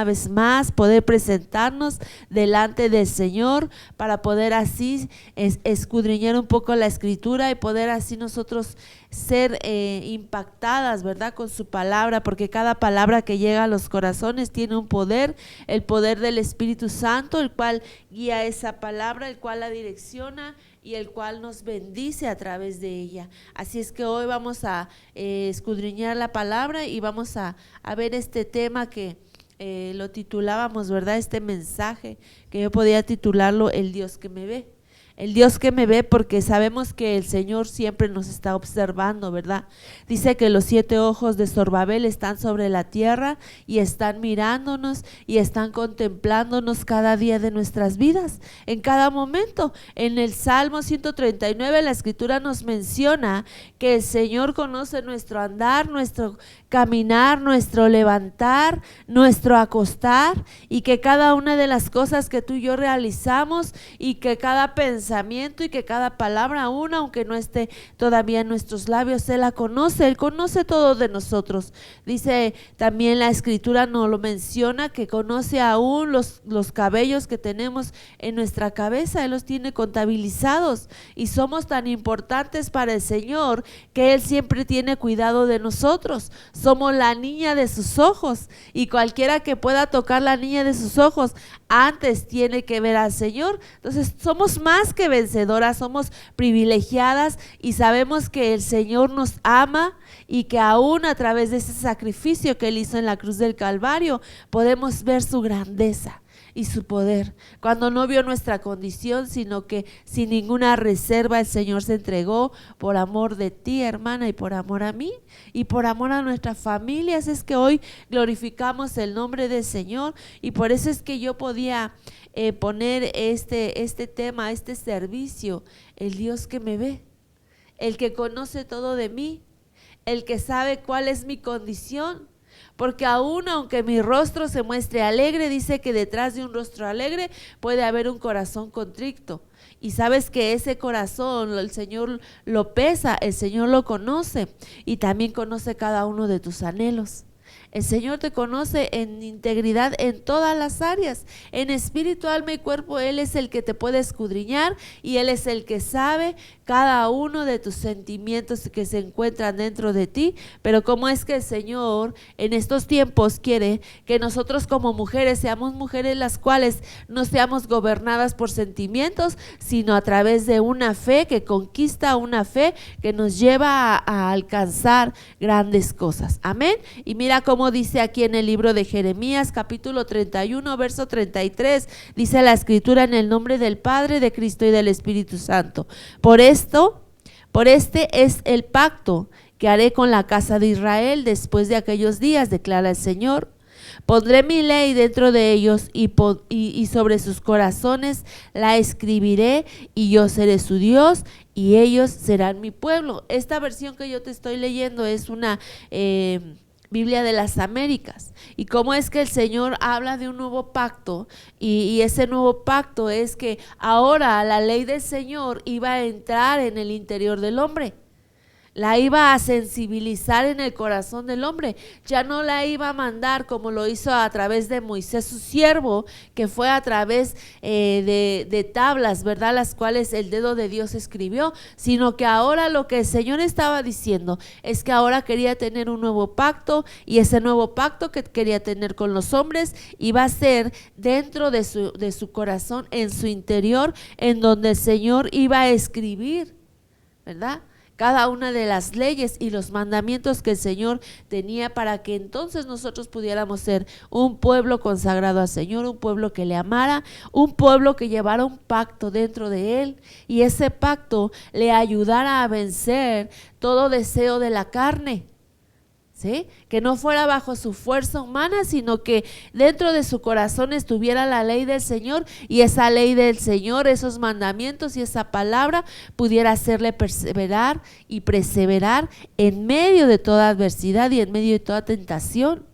vez más poder presentarnos delante del Señor para poder así escudriñar un poco la Escritura y poder así nosotros ser impactadas, ¿verdad?, con su palabra, porque cada palabra que llega a los corazones tiene un poder, el poder del Espíritu Santo, el cual guía esa palabra, el cual la direcciona y el cual nos bendice a través de ella. Así es que hoy vamos a escudriñar la palabra y vamos a ver este tema que lo titulábamos, ¿verdad? Este mensaje que yo podía titularlo El Dios que me ve. El Dios que me ve, porque sabemos que el Señor siempre nos está observando, ¿verdad? Dice que los 7 ojos de Zorobabel están sobre la tierra y están mirándonos y están contemplándonos cada día de nuestras vidas, en cada momento. En el Salmo 139 la Escritura nos menciona que el Señor conoce nuestro andar, nuestro caminar, nuestro levantar, nuestro acostar, y que cada una de las cosas que tú y yo realizamos y que cada pensamiento y que cada palabra, aún aunque no esté todavía en nuestros labios, Él la conoce, Él conoce todo de nosotros. Dice también la Escritura, nos lo menciona, que conoce aún los cabellos que tenemos en nuestra cabeza, Él los tiene contabilizados, y somos tan importantes para el Señor que Él siempre tiene cuidado de nosotros. Somos la niña de sus ojos, y cualquiera que pueda tocar la niña de sus ojos antes tiene que ver al Señor. Entonces somos más que vencedoras, somos privilegiadas, y sabemos que el Señor nos ama y que aún a través de ese sacrificio que Él hizo en la cruz del Calvario podemos ver su grandeza y su poder, cuando no vio nuestra condición, sino que sin ninguna reserva el Señor se entregó por amor de ti, hermana, y por amor a mí y por amor a nuestras familias. Es que hoy glorificamos el nombre del Señor, y por eso es que yo podía poner este tema, este servicio: el Dios que me ve, el que conoce todo de mí, el que sabe cuál es mi condición. Porque aún aunque mi rostro se muestre alegre, dice que detrás de un rostro alegre puede haber un corazón contrito. Y sabes que ese corazón el Señor lo pesa, el Señor lo conoce, y también conoce cada uno de tus anhelos. El Señor te conoce en integridad en todas las áreas, en espíritu, alma y cuerpo. Él es el que te puede escudriñar, y Él es el que sabe cada uno de tus sentimientos que se encuentran dentro de ti. Pero cómo es que el Señor en estos tiempos quiere que nosotros como mujeres seamos mujeres las cuales no seamos gobernadas por sentimientos, sino a través de una fe que conquista, una fe que nos lleva a alcanzar grandes cosas. Amén. Y mira cómo dice aquí en el libro de Jeremías, capítulo 31, verso 33, dice la Escritura: en el nombre del Padre, de Cristo y del Espíritu Santo. Por este es el pacto que haré con la casa de Israel después de aquellos días, declara el Señor. Pondré mi ley dentro de ellos y sobre sus corazones la escribiré, y yo seré su Dios y ellos serán mi pueblo. Esta versión que yo te estoy leyendo es una Biblia de las Américas. Y cómo es que el Señor habla de un nuevo pacto, y ese nuevo pacto es que ahora la ley del Señor iba a entrar en el interior del hombre, la iba a sensibilizar en el corazón del hombre. Ya no la iba a mandar como lo hizo a través de Moisés su siervo, que fue a través de tablas, ¿verdad?, las cuales el dedo de Dios escribió, sino que ahora lo que el Señor estaba diciendo es que ahora quería tener un nuevo pacto, y ese nuevo pacto que quería tener con los hombres iba a ser dentro de su corazón, en su interior, en donde el Señor iba a escribir, ¿verdad?, cada una de las leyes y los mandamientos que el Señor tenía, para que entonces nosotros pudiéramos ser un pueblo consagrado al Señor, un pueblo que le amara, un pueblo que llevara un pacto dentro de Él, y ese pacto le ayudara a vencer todo deseo de la carne. ¿Sí? Que no fuera bajo su fuerza humana, sino que dentro de su corazón estuviera la ley del Señor, y esa ley del Señor, esos mandamientos y esa palabra pudiera hacerle perseverar en medio de toda adversidad y en medio de toda tentación.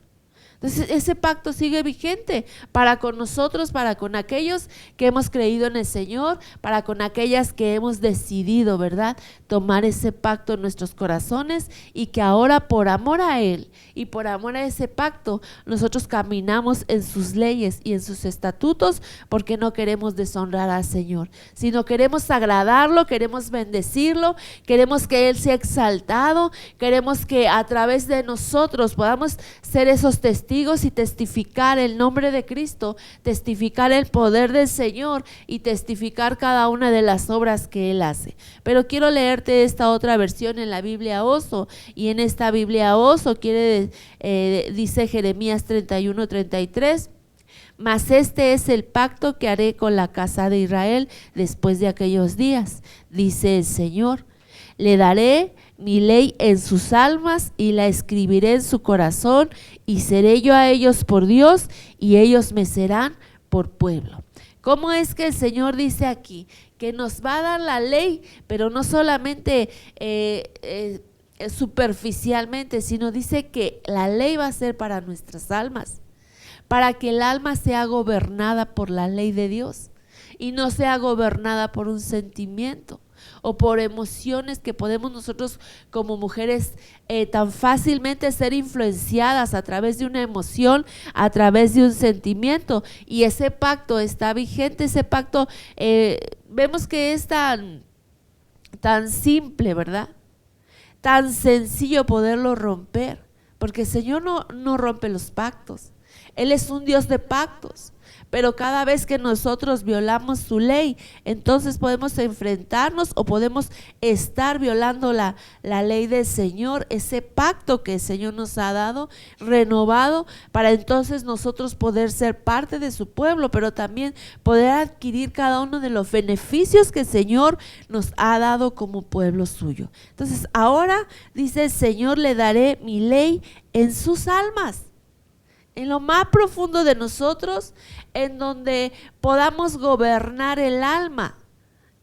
Entonces ese pacto sigue vigente para con nosotros, para con aquellos que hemos creído en el Señor, para con aquellas que hemos decidido, ¿verdad?, tomar ese pacto en nuestros corazones, y que ahora por amor a Él y por amor a ese pacto nosotros caminamos en sus leyes y en sus estatutos, porque no queremos deshonrar al Señor, sino queremos agradarlo, queremos bendecirlo, queremos que Él sea exaltado, queremos que a través de nosotros podamos ser esos testigos y testificar el nombre de Cristo, testificar el poder del Señor y testificar cada una de las obras que Él hace. Pero quiero leerte esta otra versión en la Biblia Oso, y en esta Biblia Oso dice Jeremías 31:33: mas este es el pacto que haré con la casa de Israel después de aquellos días, dice el Señor. Le daré mi ley en sus almas y la escribiré en su corazón, y seré yo a ellos por Dios y ellos me serán por pueblo. ¿Cómo es que el Señor dice aquí que nos va a dar la ley, pero no solamente superficialmente, sino dice que la ley va a ser para nuestras almas, para que el alma sea gobernada por la ley de Dios y no sea gobernada por un sentimiento o por emociones que podemos nosotros como mujeres tan fácilmente ser influenciadas a través de una emoción, a través de un sentimiento. Y ese pacto está vigente, ese pacto vemos que es tan simple, ¿verdad? Tan sencillo poderlo romper, porque el Señor no rompe los pactos. Él es un Dios de pactos, pero cada vez que nosotros violamos su ley, entonces podemos enfrentarnos o podemos estar violando la ley del Señor, ese pacto que el Señor nos ha dado, renovado, para entonces nosotros poder ser parte de su pueblo, pero también poder adquirir cada uno de los beneficios que el Señor nos ha dado como pueblo suyo. Entonces ahora dice el Señor: le daré mi ley en sus almas, en lo más profundo de nosotros, en donde podamos gobernar el alma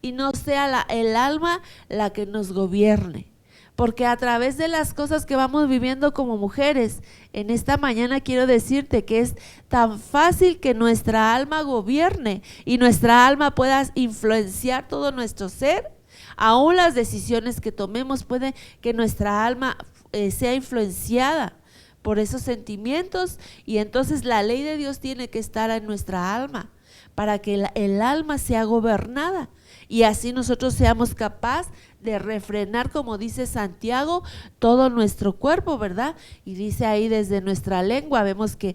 y no sea el alma la que nos gobierne. Porque a través de las cosas que vamos viviendo como mujeres, en esta mañana quiero decirte que es tan fácil que nuestra alma gobierne y nuestra alma pueda influenciar todo nuestro ser. Aún las decisiones que tomemos puede que nuestra alma sea influenciada por esos sentimientos, y entonces la ley de Dios tiene que estar en nuestra alma para que el alma sea gobernada y así nosotros seamos capaces de refrenar, como dice Santiago, todo nuestro cuerpo, ¿verdad? Y dice ahí desde nuestra lengua, vemos que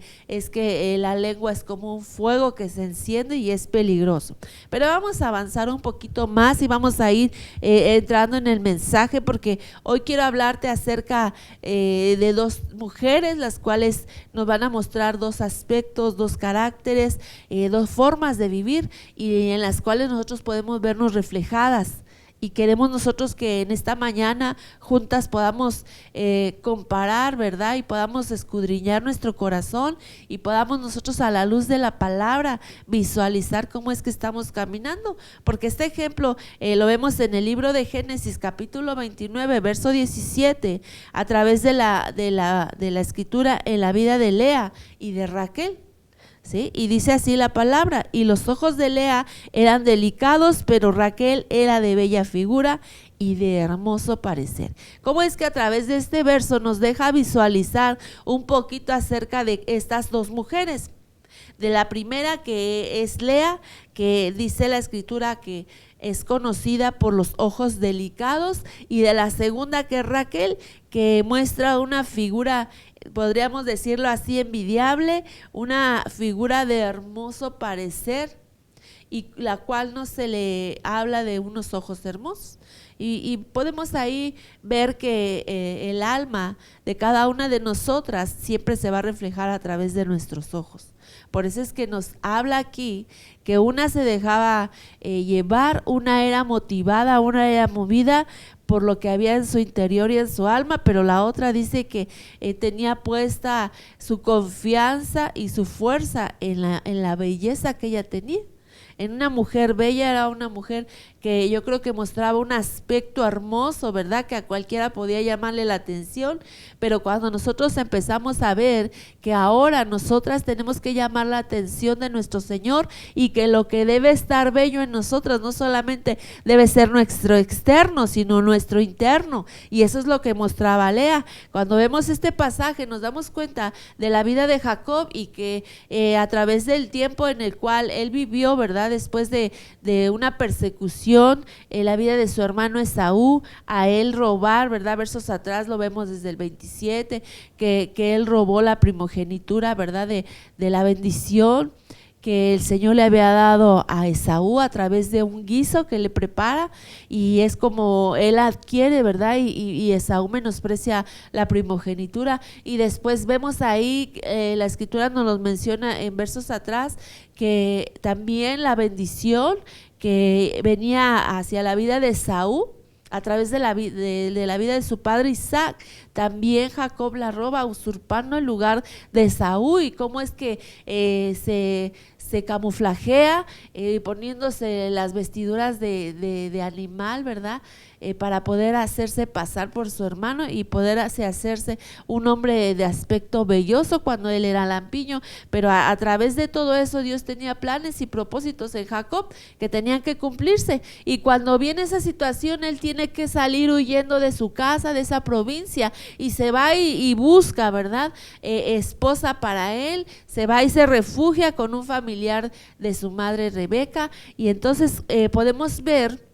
la lengua es como un fuego que se enciende y es peligroso. Pero vamos a avanzar un poquito más y vamos a ir entrando en el mensaje, porque hoy quiero hablarte acerca de dos mujeres, las cuales nos van a mostrar dos aspectos, dos caracteres, dos formas de vivir, y en las cuales nosotros podemos vernos reflejadas. Y queremos nosotros que en esta mañana juntas podamos comparar, ¿verdad? Y podamos escudriñar nuestro corazón y podamos nosotros, a la luz de la palabra, visualizar cómo es que estamos caminando. Porque este ejemplo lo vemos en el libro de Génesis capítulo 29, verso 17, a través de la escritura en la vida de Lea y de Raquel. ¿Sí? Y dice así la palabra: y los ojos de Lea eran delicados, pero Raquel era de bella figura y de hermoso parecer. ¿Cómo es que a través de este verso nos deja visualizar un poquito acerca de estas dos mujeres? De la primera, que es Lea, que dice la escritura que es conocida por los ojos delicados, y de la segunda, que es Raquel, que muestra una figura, podríamos decirlo así, envidiable, una figura de hermoso parecer, y la cual no se le habla de unos ojos hermosos. Y podemos ahí ver que el alma de cada una de nosotras siempre se va a reflejar a través de nuestros ojos. Por eso es que nos habla aquí que una se dejaba llevar, una era motivada, una era movida por lo que había en su interior y en su alma, pero la otra dice que tenía puesta su confianza y su fuerza en la belleza que ella tenía. En una mujer bella, era una mujer que yo creo que mostraba un aspecto hermoso, ¿verdad? Que a cualquiera podía llamarle la atención, pero cuando nosotros empezamos a ver que ahora nosotras tenemos que llamar la atención de nuestro Señor y que lo que debe estar bello en nosotras no solamente debe ser nuestro externo, sino nuestro interno, y eso es lo que mostraba Lea. Cuando vemos este pasaje nos damos cuenta de la vida de Jacob y que a través del tiempo en el cual él vivió, ¿verdad? Después de una persecución, la vida de su hermano Esaú, a él robar, ¿verdad? Versos atrás lo vemos desde el 27, que él robó la primogenitura, ¿verdad? De la bendición que el Señor le había dado a Esaú a través de un guiso que le prepara, y es como él adquiere, ¿verdad? Y Esaú menosprecia la primogenitura, y después vemos ahí, la escritura nos lo menciona en versos atrás, que también la bendición que venía hacia la vida de Esaú a través de la vida de su padre Isaac, también Jacob la roba, usurpando el lugar de Esaú. Y cómo es que se camuflajea, poniéndose las vestiduras de animal, ¿verdad? Para poder hacerse pasar por su hermano y poder hacerse un hombre de aspecto belloso cuando él era lampiño. Pero a través de todo eso Dios tenía planes y propósitos en Jacob que tenían que cumplirse, y cuando viene esa situación él tiene que salir huyendo de su casa, de esa provincia, y se va y busca, ¿verdad? Esposa para él, se va y se refugia con un familiar de su madre Rebeca, y entonces podemos ver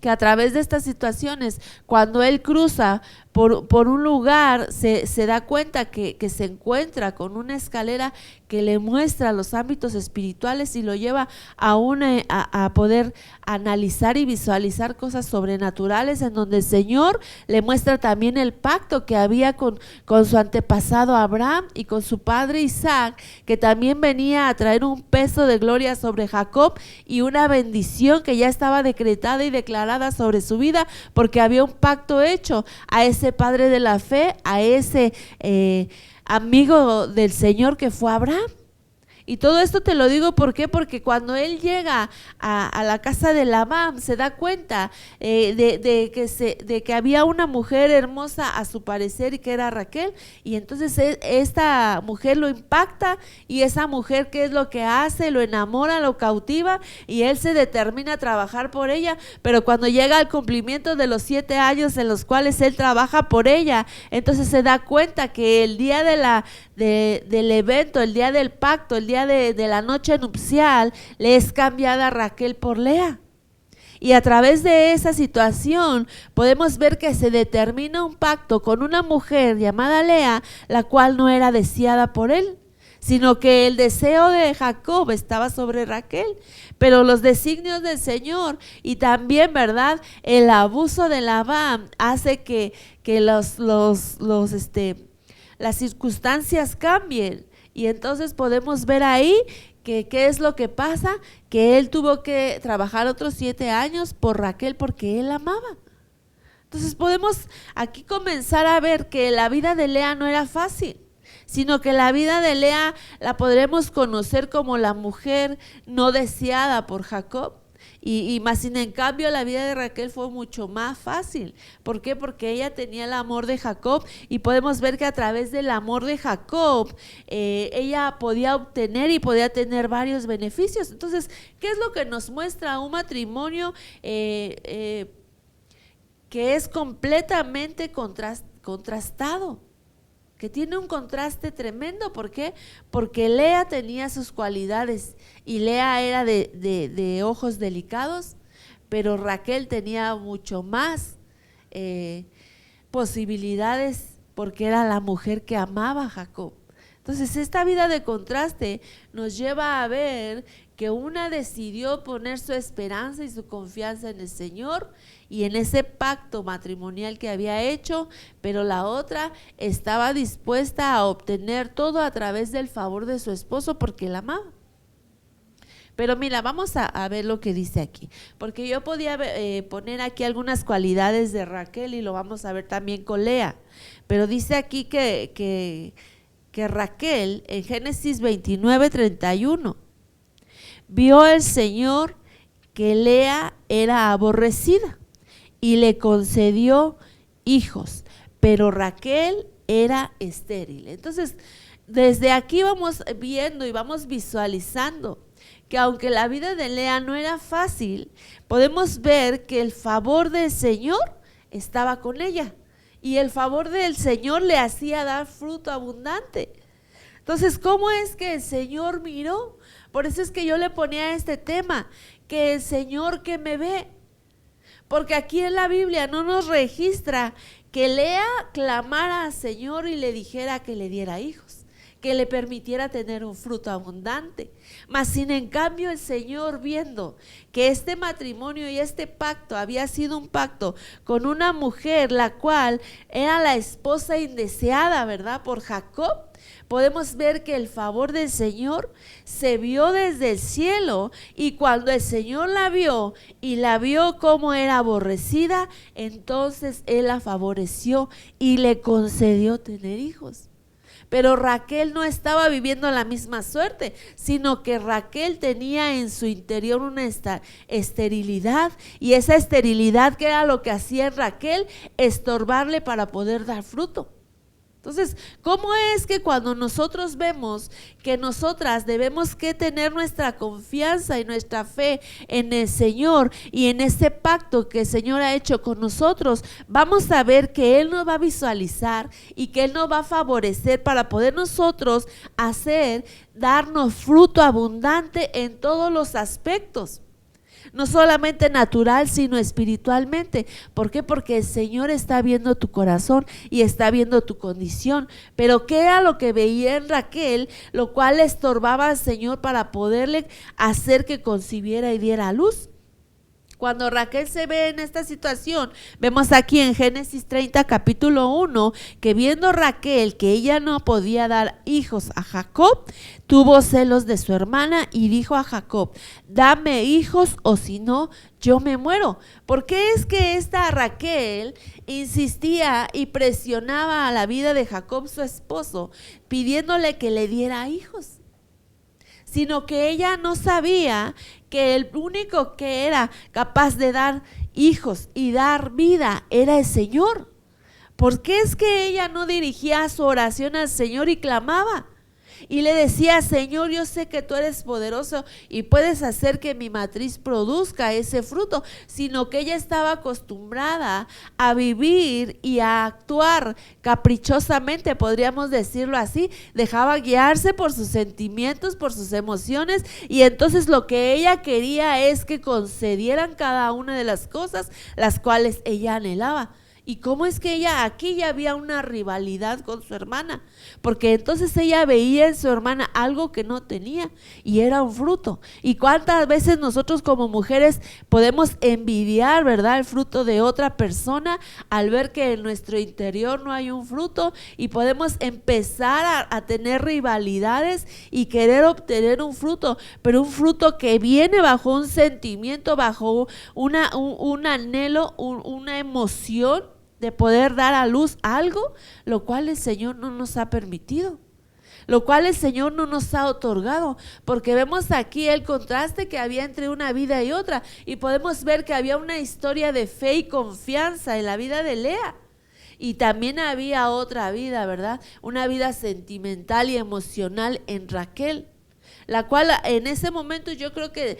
que a través de estas situaciones, cuando él cruza por un lugar, se da cuenta que se encuentra con una escalera que le muestra los ámbitos espirituales y lo lleva a poder analizar y visualizar cosas sobrenaturales, en donde el Señor le muestra también el pacto que había con su antepasado Abraham y con su padre Isaac, que también venía a traer un peso de gloria sobre Jacob y una bendición que ya estaba decretada y declarada sobre su vida, porque había un pacto hecho a ese padre de la fe, a ese amigo del Señor que fue Abraham. Y todo esto te lo digo, ¿por qué? Porque cuando él llega a la casa de Labán, se da cuenta de que había una mujer hermosa a su parecer, y que era Raquel, y entonces esta mujer lo impacta, y esa mujer, ¿qué es lo que hace? Lo enamora, lo cautiva, y él se determina a trabajar por ella. Pero cuando llega al cumplimiento de los 7 años en los cuales él trabaja por ella, entonces se da cuenta que el día del evento, el día del pacto, el día de la noche nupcial, le es cambiada Raquel por Lea. Y a través de esa situación podemos ver que se determina un pacto con una mujer llamada Lea, la cual no era deseada por él, sino que el deseo de Jacob estaba sobre Raquel. Pero los designios del Señor y también, ¿verdad?, el abuso de Labán hace que las circunstancias cambien. Y entonces podemos ver ahí que qué es lo que pasa, que él tuvo que trabajar otros 7 años por Raquel, porque él amaba. Entonces podemos aquí comenzar a ver que la vida de Lea no era fácil, sino que la vida de Lea la podremos conocer como la mujer no deseada por Jacob. Y más sin en cambio la vida de Raquel fue mucho más fácil. ¿Por qué? Porque ella tenía el amor de Jacob, y podemos ver que a través del amor de Jacob ella podía obtener y podía tener varios beneficios. Entonces, ¿qué es lo que nos muestra un matrimonio que es completamente contrastado? Que tiene un contraste tremendo. ¿Por qué? Porque Lea tenía sus cualidades, y Lea era de ojos delicados, pero Raquel tenía mucho más posibilidades, porque era la mujer que amaba a Jacob. Entonces esta vida de contraste nos lleva a ver que una decidió poner su esperanza y su confianza en el Señor y en ese pacto matrimonial que había hecho, pero la otra estaba dispuesta a obtener todo a través del favor de su esposo, porque la amaba. Pero mira, vamos a ver lo que dice aquí, porque yo podía poner aquí algunas cualidades de Raquel, y lo vamos a ver también con Lea, pero dice aquí que Raquel, en Génesis 29:31, vio el Señor que Lea era aborrecida y le concedió hijos, pero Raquel era estéril. Entonces, desde aquí vamos viendo y vamos visualizando que aunque la vida de Lea no era fácil, podemos ver que el favor del Señor estaba con ella y el favor del Señor le hacía dar fruto abundante. Entonces, ¿cómo es que el Señor miró? Por eso es que yo le ponía este tema, que el Señor que me ve. Porque aquí en la Biblia no nos registra que Lea clamara al Señor y le dijera que le diera hijos, que le permitiera tener un fruto abundante. Mas sin en cambio el Señor, viendo que este matrimonio y este pacto había sido un pacto con una mujer, la cual era la esposa indeseada, ¿verdad?, por Jacob, podemos ver que el favor del Señor se vio desde el cielo, y cuando el Señor la vio y la vio como era aborrecida, entonces Él la favoreció y le concedió tener hijos. Pero Raquel no estaba viviendo la misma suerte, sino que Raquel tenía en su interior una esterilidad, y esa esterilidad, que era lo que hacía en Raquel, estorbarle para poder dar fruto. Entonces, ¿cómo es que cuando nosotros vemos que nosotras debemos que tener nuestra confianza y nuestra fe en el Señor y en ese pacto que el Señor ha hecho con nosotros, vamos a ver que Él nos va a visualizar y que Él nos va a favorecer para poder nosotros darnos fruto abundante en todos los aspectos? No solamente natural, sino espiritualmente. ¿Por qué? Porque el Señor está viendo tu corazón y está viendo tu condición. Pero ¿qué era lo que veía en Raquel, lo cual le estorbaba al Señor para poderle hacer que concibiera y diera a luz? Cuando Raquel se ve en esta situación, vemos aquí en Génesis 30, capítulo 1, que viendo Raquel que ella no podía dar hijos a Jacob, tuvo celos de su hermana y dijo a Jacob: dame hijos o si no, yo me muero. ¿Por qué es que esta Raquel insistía y presionaba a la vida de Jacob, su esposo, pidiéndole que le diera hijos? Sino que ella no sabía que el único que era capaz de dar hijos y dar vida era el Señor. ¿Por qué es que ella no dirigía su oración al Señor y clamaba? Y le decía: Señor, yo sé que tú eres poderoso y puedes hacer que mi matriz produzca ese fruto, sino que ella estaba acostumbrada a vivir y a actuar caprichosamente, podríamos decirlo así. Dejaba guiarse por sus sentimientos, por sus emociones, y entonces lo que ella quería es que concedieran cada una de las cosas las cuales ella anhelaba. ¿Y cómo es que aquí ya había una rivalidad con su hermana? Porque entonces ella veía en su hermana algo que no tenía, y era un fruto. ¿Y cuántas veces nosotros como mujeres podemos envidiar, verdad, el fruto de otra persona al ver que en nuestro interior no hay un fruto, y podemos empezar a tener rivalidades y querer obtener un fruto, pero un fruto que viene bajo un sentimiento, bajo un anhelo, una emoción de poder dar a luz algo, lo cual el Señor no nos ha permitido, lo cual el Señor no nos ha otorgado, porque vemos aquí el contraste que había entre una vida y otra, y podemos ver que había una historia de fe y confianza en la vida de Lea, y también había otra vida, ¿verdad? Una vida sentimental y emocional en Raquel, la cual en ese momento yo creo que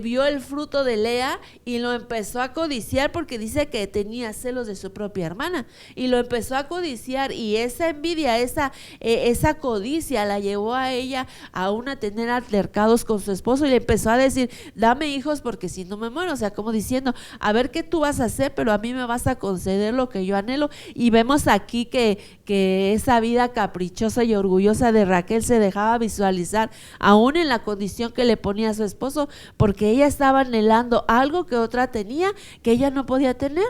vio el fruto de Lea y lo empezó a codiciar, porque dice que tenía celos de su propia hermana, y lo empezó a codiciar, y esa envidia, esa codicia la llevó a ella aún a tener altercados con su esposo, y le empezó a decir: dame hijos porque si no me muero. O sea, como diciendo: a ver qué tú vas a hacer, pero a mí me vas a conceder lo que yo anhelo. Y vemos aquí que esa vida caprichosa y orgullosa de Raquel se dejaba visualizar aún en la condición que le ponía a su esposo, porque ella estaba anhelando algo que otra tenía que ella no podía tener.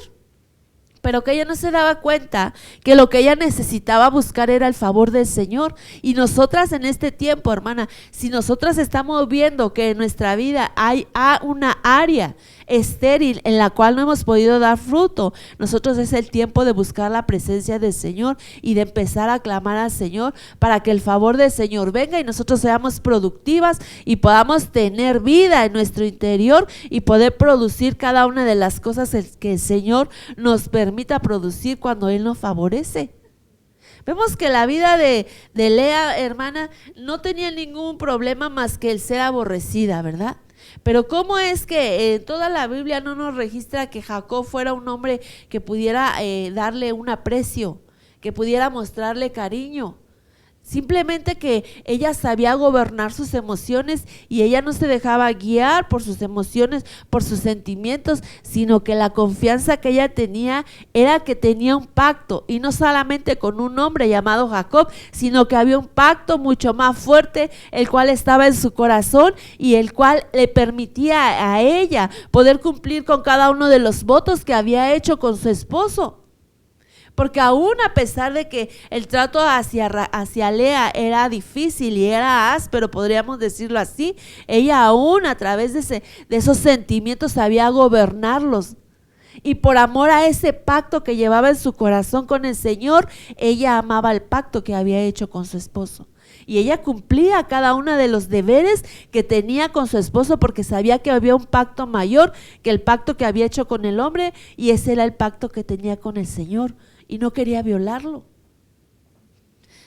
pero que ella no se daba cuenta que lo que ella necesitaba buscar era el favor del Señor. Y nosotras en este tiempo, hermana, si nosotras estamos viendo que en nuestra vida hay una área estéril en la cual no hemos podido dar fruto, nosotros es el tiempo de buscar la presencia del Señor y de empezar a clamar al Señor para que el favor del Señor venga y nosotros seamos productivas y podamos tener vida en nuestro interior y poder producir cada una de las cosas que el Señor nos permita producir cuando Él nos favorece. Vemos que la vida de Lea, hermana, no tenía ningún problema más que el ser aborrecida, ¿verdad? Pero ¿cómo es que en toda la Biblia no nos registra que Jacob fuera un hombre que pudiera darle un aprecio, que pudiera mostrarle cariño? Simplemente que ella sabía gobernar sus emociones y ella no se dejaba guiar por sus emociones, por sus sentimientos, sino que la confianza que ella tenía era que tenía un pacto, y no solamente con un hombre llamado Jacob, sino que había un pacto mucho más fuerte, el cual estaba en su corazón y el cual le permitía a ella poder cumplir con cada uno de los votos que había hecho con su esposo. Porque aún a pesar de que el trato hacia Lea era difícil y era áspero, podríamos decirlo así, ella aún a través de esos sentimientos sabía gobernarlos. Y por amor a ese pacto que llevaba en su corazón con el Señor, ella amaba el pacto que había hecho con su esposo. Y ella cumplía cada uno de los deberes que tenía con su esposo porque sabía que había un pacto mayor que el pacto que había hecho con el hombre, y ese era el pacto que tenía con el Señor. Y no quería violarlo.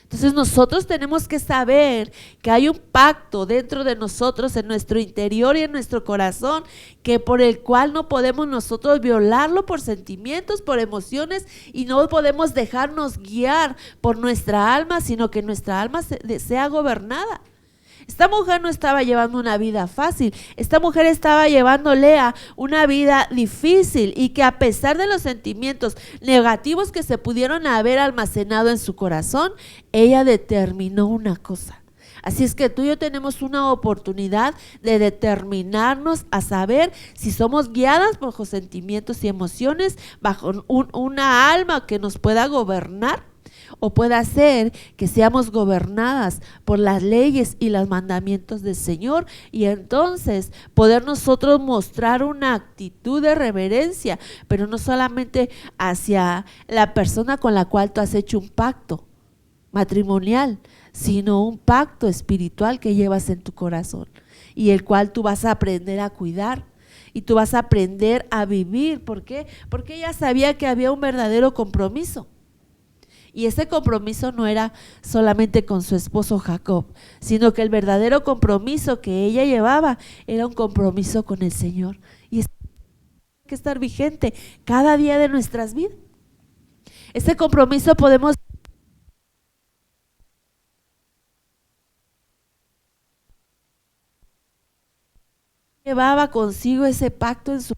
Entonces nosotros tenemos que saber que hay un pacto dentro de nosotros, en nuestro interior y en nuestro corazón, que por el cual no podemos nosotros violarlo por sentimientos, por emociones, y no podemos dejarnos guiar por nuestra alma, sino que nuestra alma sea gobernada. Esta mujer no estaba llevando una vida fácil, esta mujer estaba llevándole a una vida difícil, y que a pesar de los sentimientos negativos que se pudieron haber almacenado en su corazón, ella determinó una cosa. Así es que tú y yo tenemos una oportunidad de determinarnos a saber si somos guiadas bajo sentimientos y emociones, bajo una alma que nos pueda gobernar, o puede ser que seamos gobernadas por las leyes y los mandamientos del Señor, y entonces poder nosotros mostrar una actitud de reverencia, pero no solamente hacia la persona con la cual tú has hecho un pacto matrimonial, sino un pacto espiritual que llevas en tu corazón y el cual tú vas a aprender a cuidar. Y tú vas a aprender a vivir. ¿Por qué? Porque ella sabía que había un verdadero compromiso. Y ese compromiso no era solamente con su esposo Jacob, sino que el verdadero compromiso que ella llevaba era un compromiso con el Señor. Y es que estar vigente cada día de nuestras vidas. Ese compromiso podemos llevaba consigo ese pacto en su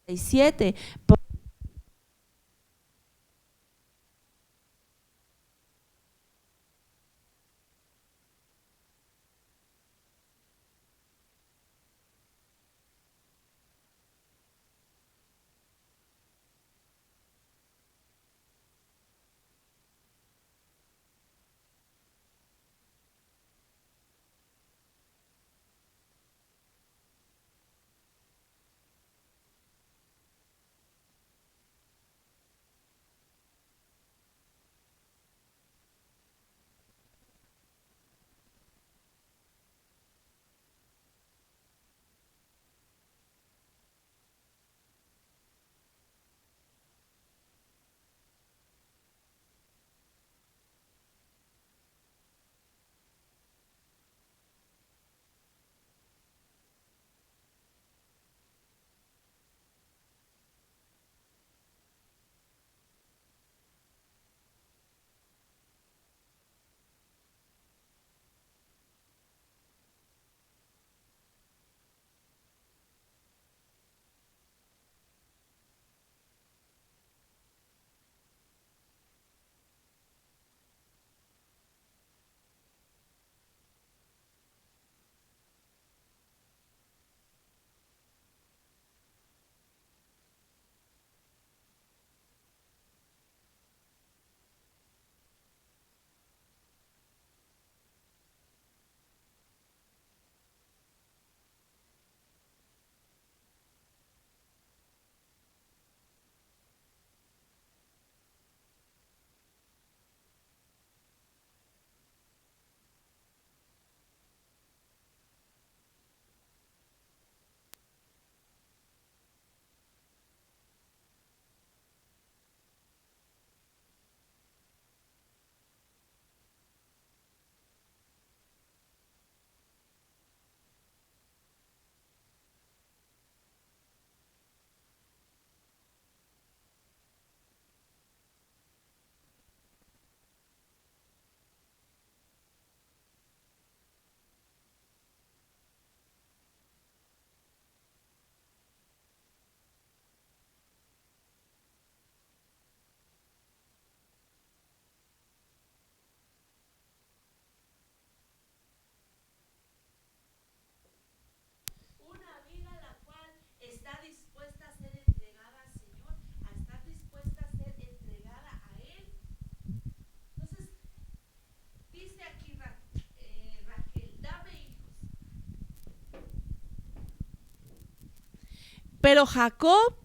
7. Pero Jacob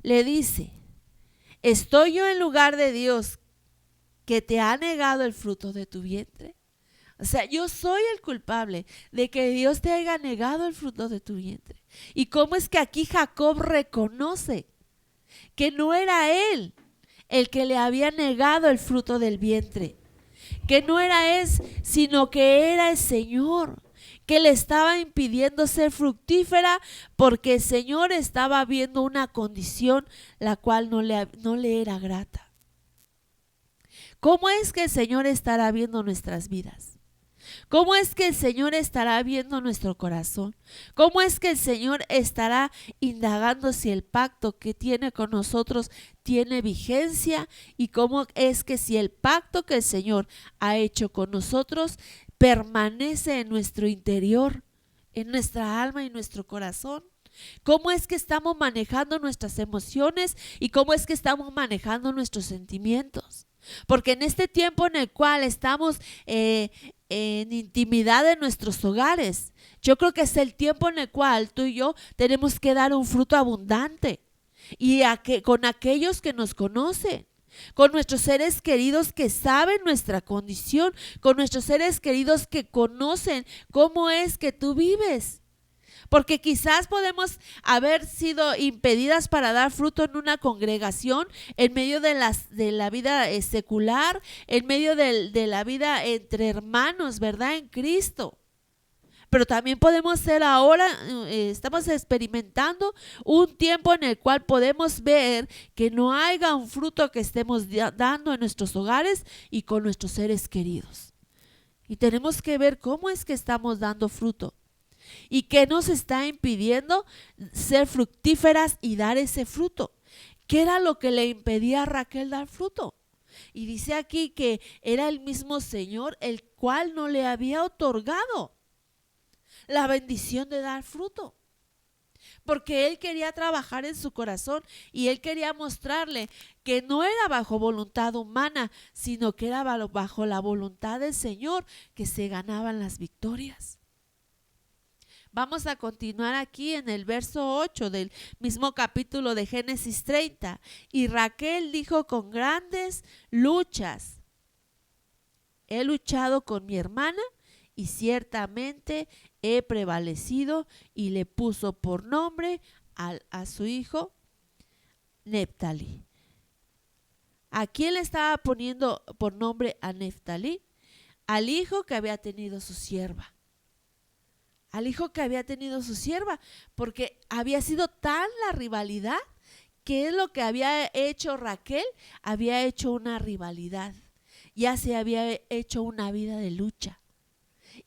le dice, ¿estoy yo en lugar de Dios que te ha negado el fruto de tu vientre? O sea, yo soy el culpable de que Dios te haya negado el fruto de tu vientre. ¿Y cómo es que aquí Jacob reconoce que no era él el que le había negado el fruto del vientre? Que no era él, sino que era el Señor, que le estaba impidiendo ser fructífera porque el Señor estaba viendo una condición la cual no le era grata. ¿Cómo es que el Señor estará viendo nuestras vidas? ¿Cómo es que el Señor estará viendo nuestro corazón? ¿Cómo es que el Señor estará indagando si el pacto que tiene con nosotros tiene vigencia? ¿Y cómo es que si el pacto que el Señor ha hecho con nosotros permanece en nuestro interior, en nuestra alma y nuestro corazón? ¿Cómo es que estamos manejando nuestras emociones y cómo es que estamos manejando nuestros sentimientos? Porque en este tiempo en el cual estamos en intimidad de nuestros hogares, yo creo que es el tiempo en el cual tú y yo tenemos que dar un fruto abundante y con aquellos que nos conocen, con nuestros seres queridos que saben nuestra condición, con nuestros seres queridos que conocen cómo es que tú vives. Porque quizás podemos haber sido impedidas para dar fruto en una congregación, en medio de la vida secular, en medio de la vida entre hermanos, ¿verdad? En Cristo. Pero también podemos ser ahora, estamos experimentando un tiempo en el cual podemos ver que no haya un fruto que estemos dando en nuestros hogares y con nuestros seres queridos. Y tenemos que ver cómo es que estamos dando fruto. ¿Y qué nos está impidiendo ser fructíferas y dar ese fruto? ¿Qué era lo que le impedía a Raquel dar fruto? Y dice aquí que era el mismo Señor el cual no le había otorgado la bendición de dar fruto. Porque Él quería trabajar en su corazón y Él quería mostrarle que no era bajo voluntad humana, sino que era bajo la voluntad del Señor que se ganaban las victorias. Vamos a continuar aquí en el verso 8 del mismo capítulo de Génesis 30. Y Raquel dijo con grandes luchas, he luchado con mi hermana y ciertamente he prevalecido, y le puso por nombre a su hijo Neftalí. ¿A quién le estaba poniendo por nombre a Neftalí? Al hijo que había tenido su sierva. Al hijo que había tenido su sierva, porque había sido tan la rivalidad que es lo que había hecho Raquel, había hecho una rivalidad, ya se había hecho una vida de lucha.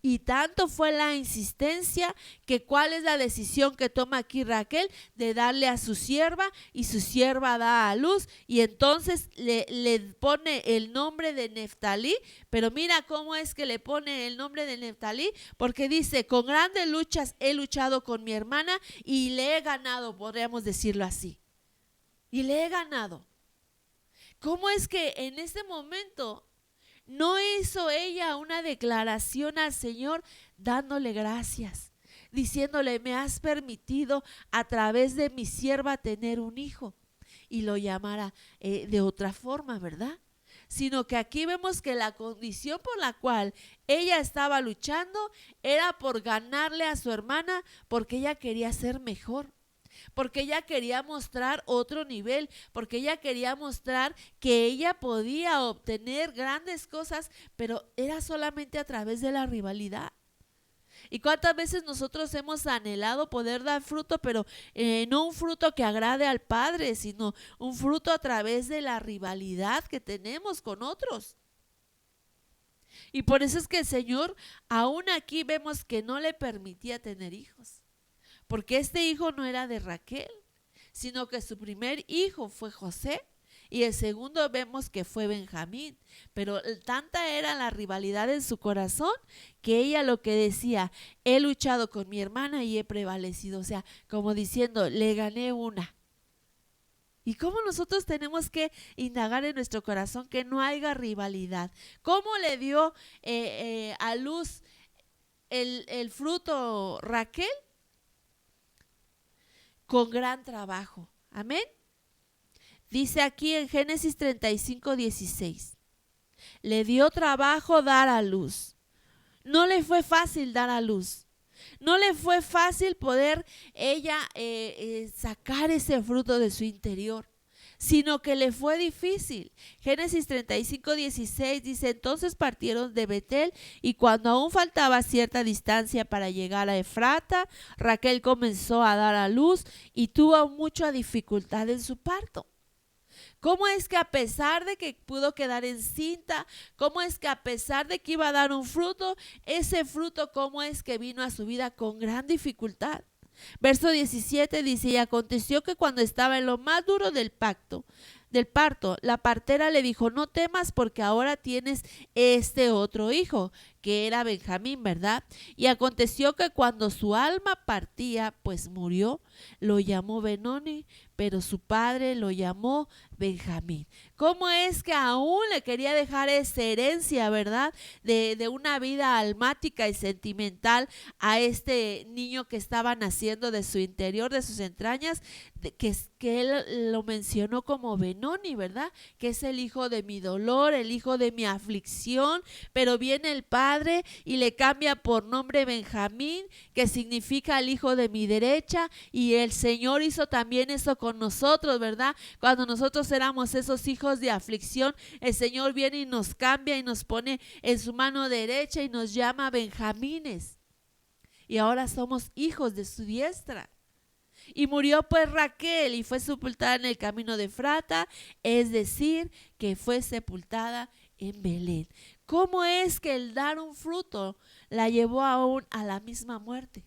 Y tanto fue la insistencia que cuál es la decisión que toma aquí Raquel de darle a su sierva, y su sierva da a luz y entonces le pone el nombre de Neftalí. Pero mira cómo es que le pone el nombre de Neftalí, porque dice, con grandes luchas he luchado con mi hermana y le he ganado, podríamos decirlo así. Y le he ganado. ¿Cómo es que en ese momento no hizo ella una declaración al Señor dándole gracias, diciéndole, me has permitido a través de mi sierva tener un hijo? Y lo llamara de otra forma, ¿verdad? Sino que aquí vemos que la condición por la cual ella estaba luchando era por ganarle a su hermana, porque ella quería ser mejor. Porque ella quería mostrar otro nivel, porque ella quería mostrar que ella podía obtener grandes cosas, pero era solamente a través de la rivalidad. ¿Y cuántas veces nosotros hemos anhelado poder dar fruto, pero no un fruto que agrade al Padre, sino un fruto a través de la rivalidad que tenemos con otros? Y por eso es que el Señor aún aquí vemos que no le permitía tener hijos. Porque este hijo no era de Raquel, sino que su primer hijo fue José y el segundo vemos que fue Benjamín. Pero tanta era la rivalidad en su corazón que ella lo que decía, he luchado con mi hermana y he prevalecido. O sea, como diciendo, le gané una. ¿Y cómo nosotros tenemos que indagar en nuestro corazón que no haya rivalidad? ¿Cómo le dio a luz el fruto Raquel? con gran trabajo. Amén. Dice aquí en Génesis 35:16, le dio trabajo dar a luz. No le fue fácil dar a luz. No le fue fácil poder ella sacar ese fruto de su interior, sino que le fue difícil. Génesis 35:16 dice, entonces partieron de Betel y cuando aún faltaba cierta distancia para llegar a Efrata, Raquel comenzó a dar a luz y tuvo mucha dificultad en su parto. ¿Cómo es que a pesar de que pudo quedar encinta, cómo es que a pesar de que iba a dar un fruto, ese fruto cómo es que vino a su vida con gran dificultad? Verso 17 dice, y aconteció que cuando estaba en lo más duro del parto, la partera le dijo, no temas porque ahora tienes este otro hijo, que era Benjamín, ¿verdad? Y aconteció que cuando su alma partía, pues murió, lo llamó Benoni, pero su padre lo llamó Benjamín. ¿Cómo es que aún le quería dejar esa herencia, verdad? De una vida almática y sentimental a este niño que estaba naciendo de su interior, de sus entrañas, que él lo mencionó como Benoni, ¿verdad? Que es el hijo de mi dolor, el hijo de mi aflicción, pero viene el padre y le cambia por nombre Benjamín, que significa el hijo de mi derecha, y el Señor hizo también eso con nosotros, ¿verdad? Cuando nosotros éramos esos hijos de aflicción, el Señor viene y nos cambia y nos pone en su mano derecha y nos llama Benjamines, y ahora somos hijos de su diestra. Y murió pues Raquel y fue sepultada en el camino de Efrata, es decir, que fue sepultada en Belén. ¿Cómo es que el dar un fruto la llevó aún a la misma muerte?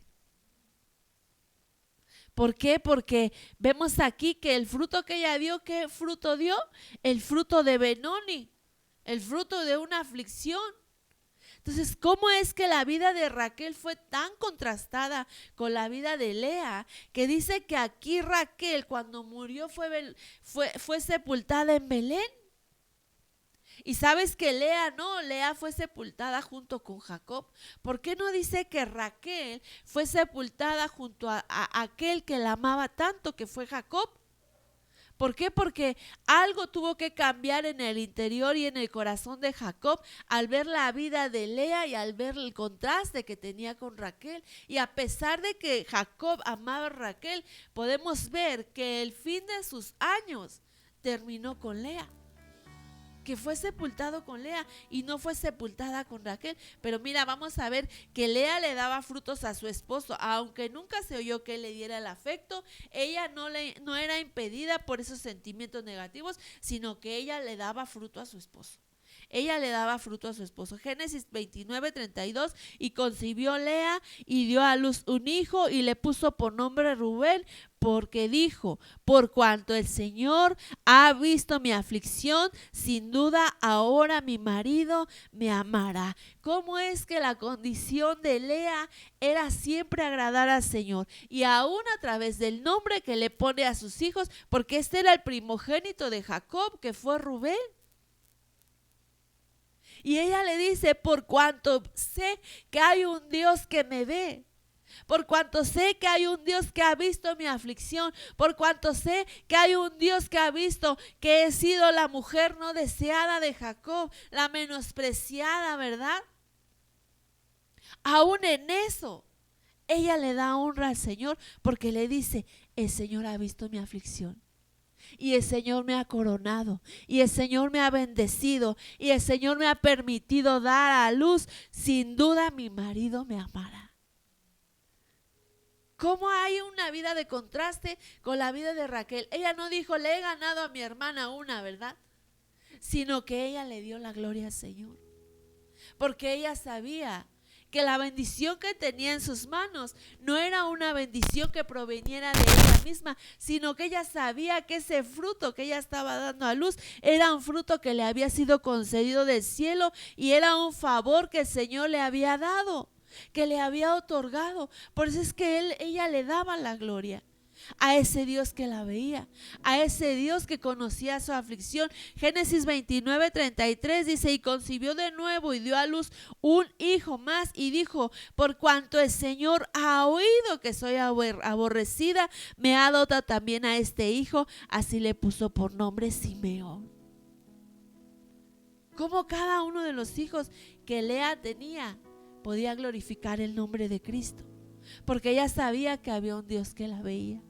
¿Por qué? Porque vemos aquí que el fruto que ella dio, ¿qué fruto dio? El fruto de Benoni, el fruto de una aflicción. Entonces, ¿cómo es que la vida de Raquel fue tan contrastada con la vida de Lea? Que dice que aquí Raquel cuando murió fue sepultada en Belén. Y sabes que Lea no, Lea fue sepultada junto con Jacob. ¿Por qué no dice que Raquel fue sepultada junto a aquel que la amaba tanto, que fue Jacob? ¿Por qué? Porque algo tuvo que cambiar en el interior y en el corazón de Jacob al ver la vida de Lea y al ver el contraste que tenía con Raquel. Y a pesar de que Jacob amaba a Raquel, podemos ver que el fin de sus años terminó con Lea, que fue sepultado con Lea y no fue sepultada con Raquel. Pero mira, vamos a ver que Lea le daba frutos a su esposo, aunque nunca se oyó que él le diera el afecto. Ella no era impedida por esos sentimientos negativos, sino que ella le daba fruto a su esposo. Ella le daba fruto a su esposo. Génesis 29:32, y concibió Lea y dio a luz un hijo y le puso por nombre Rubén, porque dijo, por cuanto el Señor ha visto mi aflicción, sin duda ahora mi marido me amará. ¿Cómo es que la condición de Lea era siempre agradar al Señor? Y aún a través del nombre que le pone a sus hijos, porque este era el primogénito de Jacob, que fue Rubén. Y ella le dice, por cuanto sé que hay un Dios que me ve, por cuanto sé que hay un Dios que ha visto mi aflicción, por cuanto sé que hay un Dios que ha visto que he sido la mujer no deseada de Jacob, la menospreciada, ¿verdad? Aún en eso, ella le da honra al Señor porque le dice, el Señor ha visto mi aflicción. Y el Señor me ha coronado, y el Señor me ha bendecido, y el Señor me ha permitido dar a luz. Sin duda mi marido me amará. ¿Cómo hay una vida de contraste con la vida de Raquel? Ella no dijo, le he ganado a mi hermana una, ¿verdad? Sino que ella le dio la gloria al Señor. Porque ella sabía que la bendición que tenía en sus manos no era una bendición que proveniera de ella misma, sino que ella sabía que ese fruto que ella estaba dando a luz era un fruto que le había sido concedido del cielo y era un favor que el Señor le había dado, que le había otorgado. Por eso es que ella le daba la gloria. a ese Dios que la veía, a ese Dios que conocía su aflicción. Génesis 29:33 dice: y concibió de nuevo y dio a luz un hijo más, y dijo: por cuanto el Señor ha oído que soy aborrecida, me ha dado también a este hijo. Así le puso por nombre Simeón. Como cada uno de los hijos que Lea tenía podía glorificar el nombre de Cristo, porque ella sabía que había un Dios que la veía.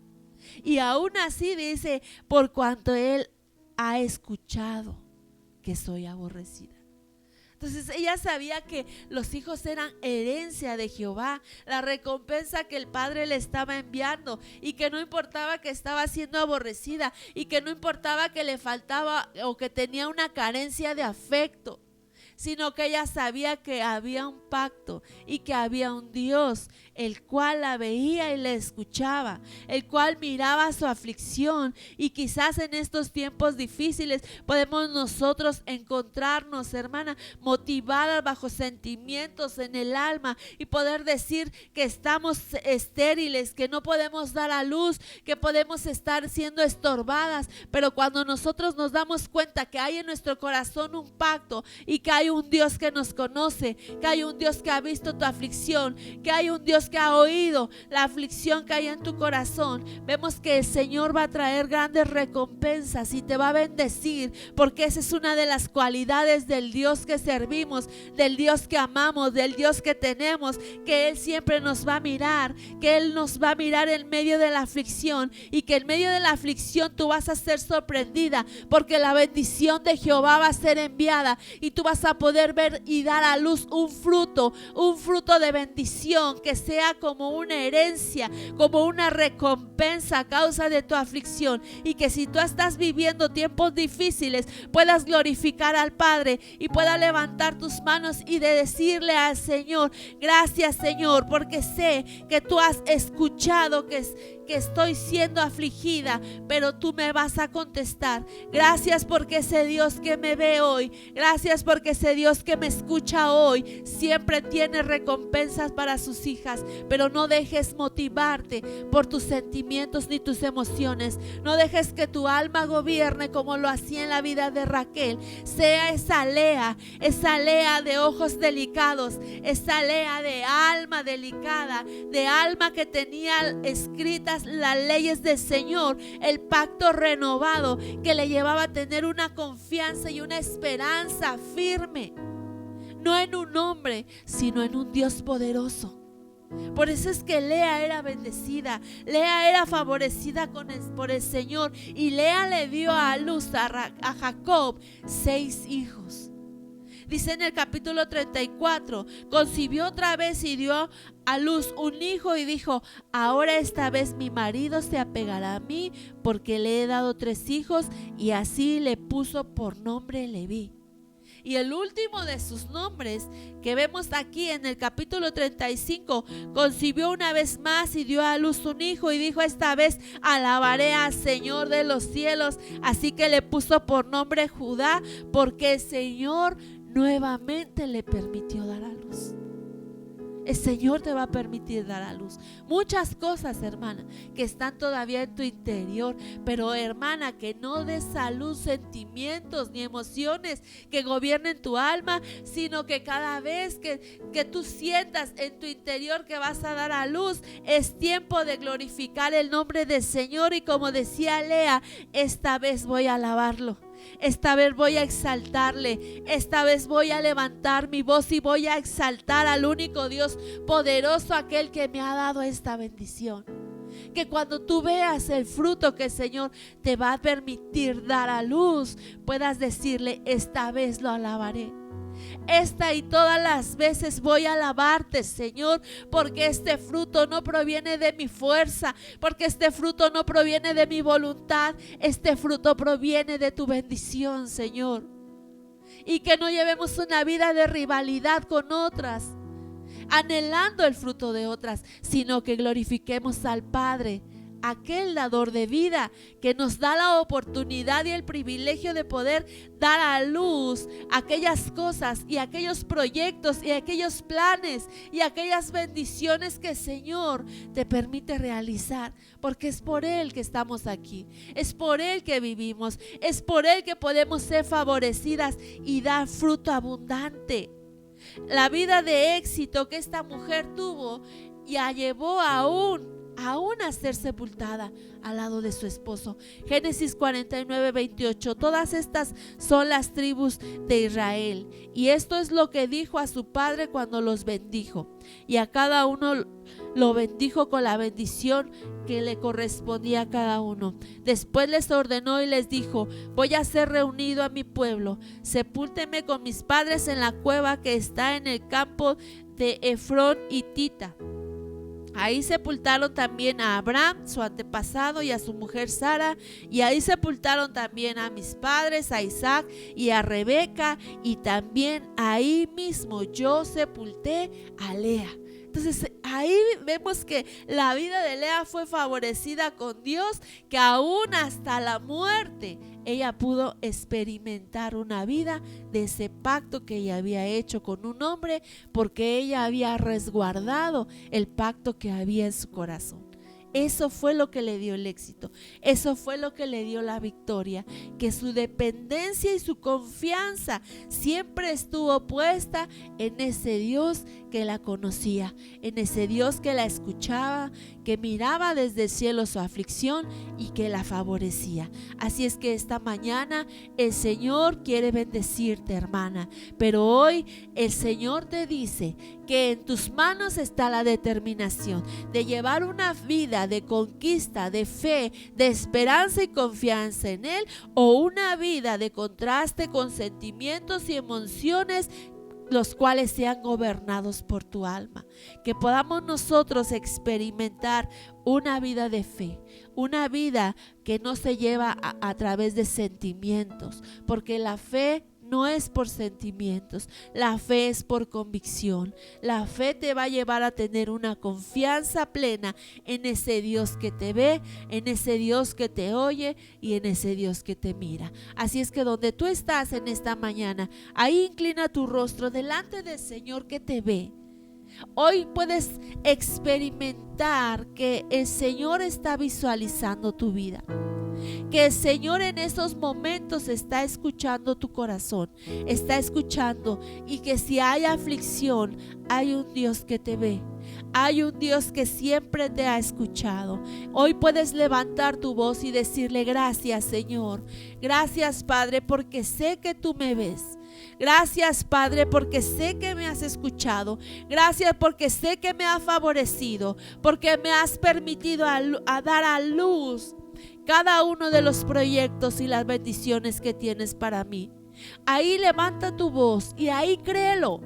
Y aún así dice: por cuanto él ha escuchado que soy aborrecida. Entonces ella sabía que los hijos eran herencia de Jehová, la recompensa que el Padre le estaba enviando, y que no importaba que estaba siendo aborrecida, y que no importaba que le faltaba o que tenía una carencia de afecto, sino que ella sabía que había un pacto y que había un Dios el cual la veía y la escuchaba, el cual miraba su aflicción. Y quizás en estos tiempos difíciles podemos nosotros encontrarnos, hermana, motivadas bajo sentimientos en el alma y poder decir que estamos estériles, que no podemos dar a luz, que podemos estar siendo estorbadas. Pero cuando nosotros nos damos cuenta que hay en nuestro corazón un pacto y que hay un Dios que nos conoce, que hay un Dios que ha visto tu aflicción, que hay un Dios que ha oído la aflicción que hay en tu corazón, vemos que el Señor va a traer grandes recompensas y te va a bendecir, porque esa es una de las cualidades del Dios que servimos, del Dios que amamos, del Dios que tenemos, que Él siempre nos va a mirar, que Él nos va a mirar en medio de la aflicción, y que en medio de la aflicción tú vas a ser sorprendida, porque la bendición de Jehová va a ser enviada y tú vas a poder ver y dar a luz un fruto de bendición, que sea como una herencia, como una recompensa a causa de tu aflicción. Y que si tú estás viviendo tiempos difíciles, puedas glorificar al Padre y puedas levantar tus manos y de decirle al Señor: gracias, Señor, porque sé que tú has escuchado que estoy siendo afligida, pero tú me vas a contestar. Gracias porque ese Dios que me ve hoy, gracias porque ese Dios que me escucha hoy siempre tiene recompensas para sus hijas. Pero no dejes motivarte por tus sentimientos ni tus emociones. No dejes que tu alma gobierne como lo hacía en la vida de Raquel. Sea esa Lea de ojos delicados, esa Lea de alma delicada, de alma que tenía escritas las leyes del Señor, el pacto renovado que le llevaba a tener una confianza y una esperanza firme, no en un hombre, sino en un Dios poderoso. Por eso es que Lea era bendecida, Lea era favorecida por el Señor, y Lea le dio a luz a Jacob 6 hijos. Dice en el capítulo 34: concibió otra vez y dio a luz un hijo, y dijo: ahora esta vez mi marido se apegará a mí, porque le he dado 3 hijos. Y así le puso por nombre Leví. Y el último de sus nombres que vemos aquí en el capítulo 35, concibió una vez más y dio a luz un hijo, y dijo: esta vez alabaré al Señor de los cielos. Así que le puso por nombre Judá, porque el Señor nuevamente le permitió dar a luz. El Señor te va a permitir dar a luz muchas cosas, hermana, que están todavía en tu interior. Pero, hermana, que no des a luz sentimientos ni emociones que gobiernen tu alma, sino que cada vez que tú sientas en tu interior que vas a dar a luz, es tiempo de glorificar el nombre del Señor. Y como decía Lea: esta vez voy a alabarlo, esta vez voy a exaltarle, esta vez voy a levantar mi voz y voy a exaltar al único Dios poderoso, aquel que me ha dado esta bendición. Que cuando tú veas el fruto que el Señor te va a permitir dar a luz, puedas decirle: esta vez lo alabaré. Esta y todas las veces voy a alabarte, Señor, porque este fruto no proviene de mi fuerza, porque este fruto no proviene de mi voluntad, este fruto proviene de tu bendición, Señor. Y que no llevemos una vida de rivalidad con otras, anhelando el fruto de otras, sino que glorifiquemos al Padre aquel dador de vida que nos da la oportunidad y el privilegio de poder dar a luz aquellas cosas y aquellos proyectos y aquellos planes y aquellas bendiciones que el Señor te permite realizar, porque es por Él que estamos aquí, es por Él que vivimos, es por Él que podemos ser favorecidas y dar fruto abundante. La vida de éxito que esta mujer tuvo ya llevó aún a ser sepultada al lado de su esposo. Génesis 49:28. Todas estas son las tribus de Israel, y esto es lo que dijo a su padre cuando los bendijo, y a cada uno lo bendijo con la bendición que le correspondía a cada uno. Después les ordenó y les dijo: voy a ser reunido a mi pueblo, sepúltenme con mis padres en la cueva que está en el campo de Efrón hitita. Ahí sepultaron también a Abraham, su antepasado, y a su mujer Sara, y ahí sepultaron también a mis padres, a Isaac y a Rebeca, y también ahí mismo yo sepulté a Lea. Entonces ahí vemos que la vida de Lea fue favorecida con Dios, que aún hasta la muerte ella pudo experimentar una vida de ese pacto que ella había hecho con un hombre, porque ella había resguardado el pacto que había en su corazón. Eso fue lo que le dio el éxito, eso fue lo que le dio la victoria, que su dependencia y su confianza siempre estuvo puesta en ese Dios que la conocía, en ese Dios que la escuchaba, que miraba desde el cielo su aflicción y que la favorecía. Así es que esta mañana el Señor quiere bendecirte, hermana, pero hoy el Señor te dice que en tus manos está la determinación de llevar una vida de conquista, de fe, de esperanza y confianza en Él, o una vida de contraste con sentimientos y emociones los cuales sean gobernados por tu alma. Que podamos nosotros experimentar una vida de fe, una vida que no se lleva a través de sentimientos, porque la fe no es por sentimientos, la fe es por convicción. La fe te va a llevar a tener una confianza plena en ese Dios que te ve, en ese Dios que te oye y en ese Dios que te mira. Así es que donde tú estás en esta mañana, ahí inclina tu rostro delante del Señor que te ve. Hoy puedes experimentar que el Señor está visualizando tu vida, que el Señor en esos momentos está escuchando tu corazón, está escuchando, y que si hay aflicción, hay un Dios que te ve, hay un Dios que siempre te ha escuchado. Hoy puedes levantar tu voz y decirle: gracias, Señor, gracias, Padre, porque sé que tú me ves. Gracias, Padre, porque sé que me has escuchado. Gracias porque sé que me has favorecido, porque me has permitido a dar a luz cada uno de los proyectos y las bendiciones que tienes para mí. Ahí levanta tu voz y ahí créelo.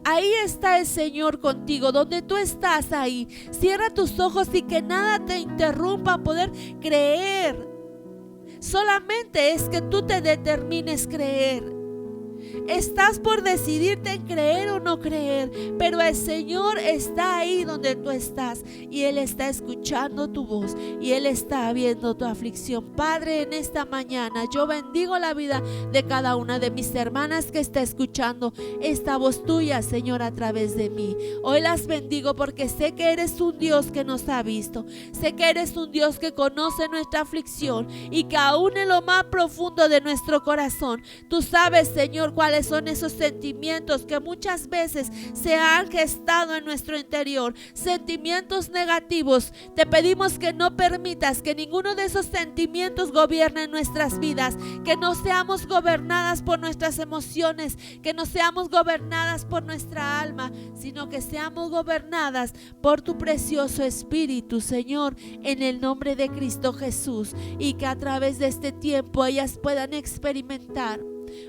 Ahí está el Señor contigo, donde tú estás ahí. Cierra tus ojos y que nada te interrumpa a poder creer. Solamente es que tú te determines creer. Estás por decidirte en creer o no creer, pero el Señor está ahí donde tú estás, y Él está escuchando tu voz, y Él está viendo tu aflicción. Padre, en esta mañana yo bendigo la vida de cada una de mis hermanas que está escuchando esta voz tuya, Señor, a través de mí. Hoy las bendigo porque sé que eres un Dios que nos ha visto, sé que eres un Dios que conoce nuestra aflicción, y que aún en lo más profundo de nuestro corazón tú sabes, Señor, cuáles son esos sentimientos que muchas veces se han gestado en nuestro interior, sentimientos negativos. Te pedimos que no permitas que ninguno de esos sentimientos gobierne nuestras vidas, que no seamos gobernadas por nuestras emociones, que no seamos gobernadas por nuestra alma, sino que seamos gobernadas por tu precioso Espíritu, Señor, en el nombre de Cristo Jesús, y que a través de este tiempo ellas puedan experimentar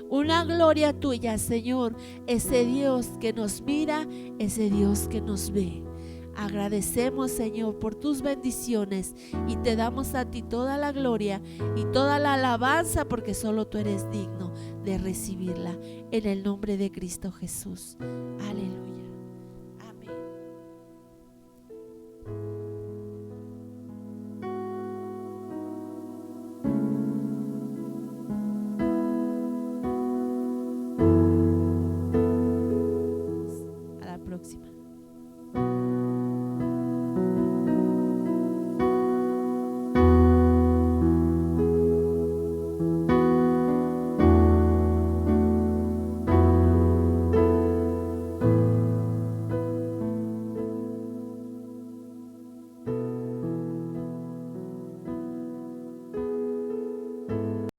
una gloria tuya, Señor, ese Dios que nos mira, ese Dios que nos ve. Agradecemos, Señor, por tus bendiciones, y te damos a ti toda la gloria y toda la alabanza, porque solo tú eres digno de recibirla, en el nombre de Cristo Jesús. Aleluya.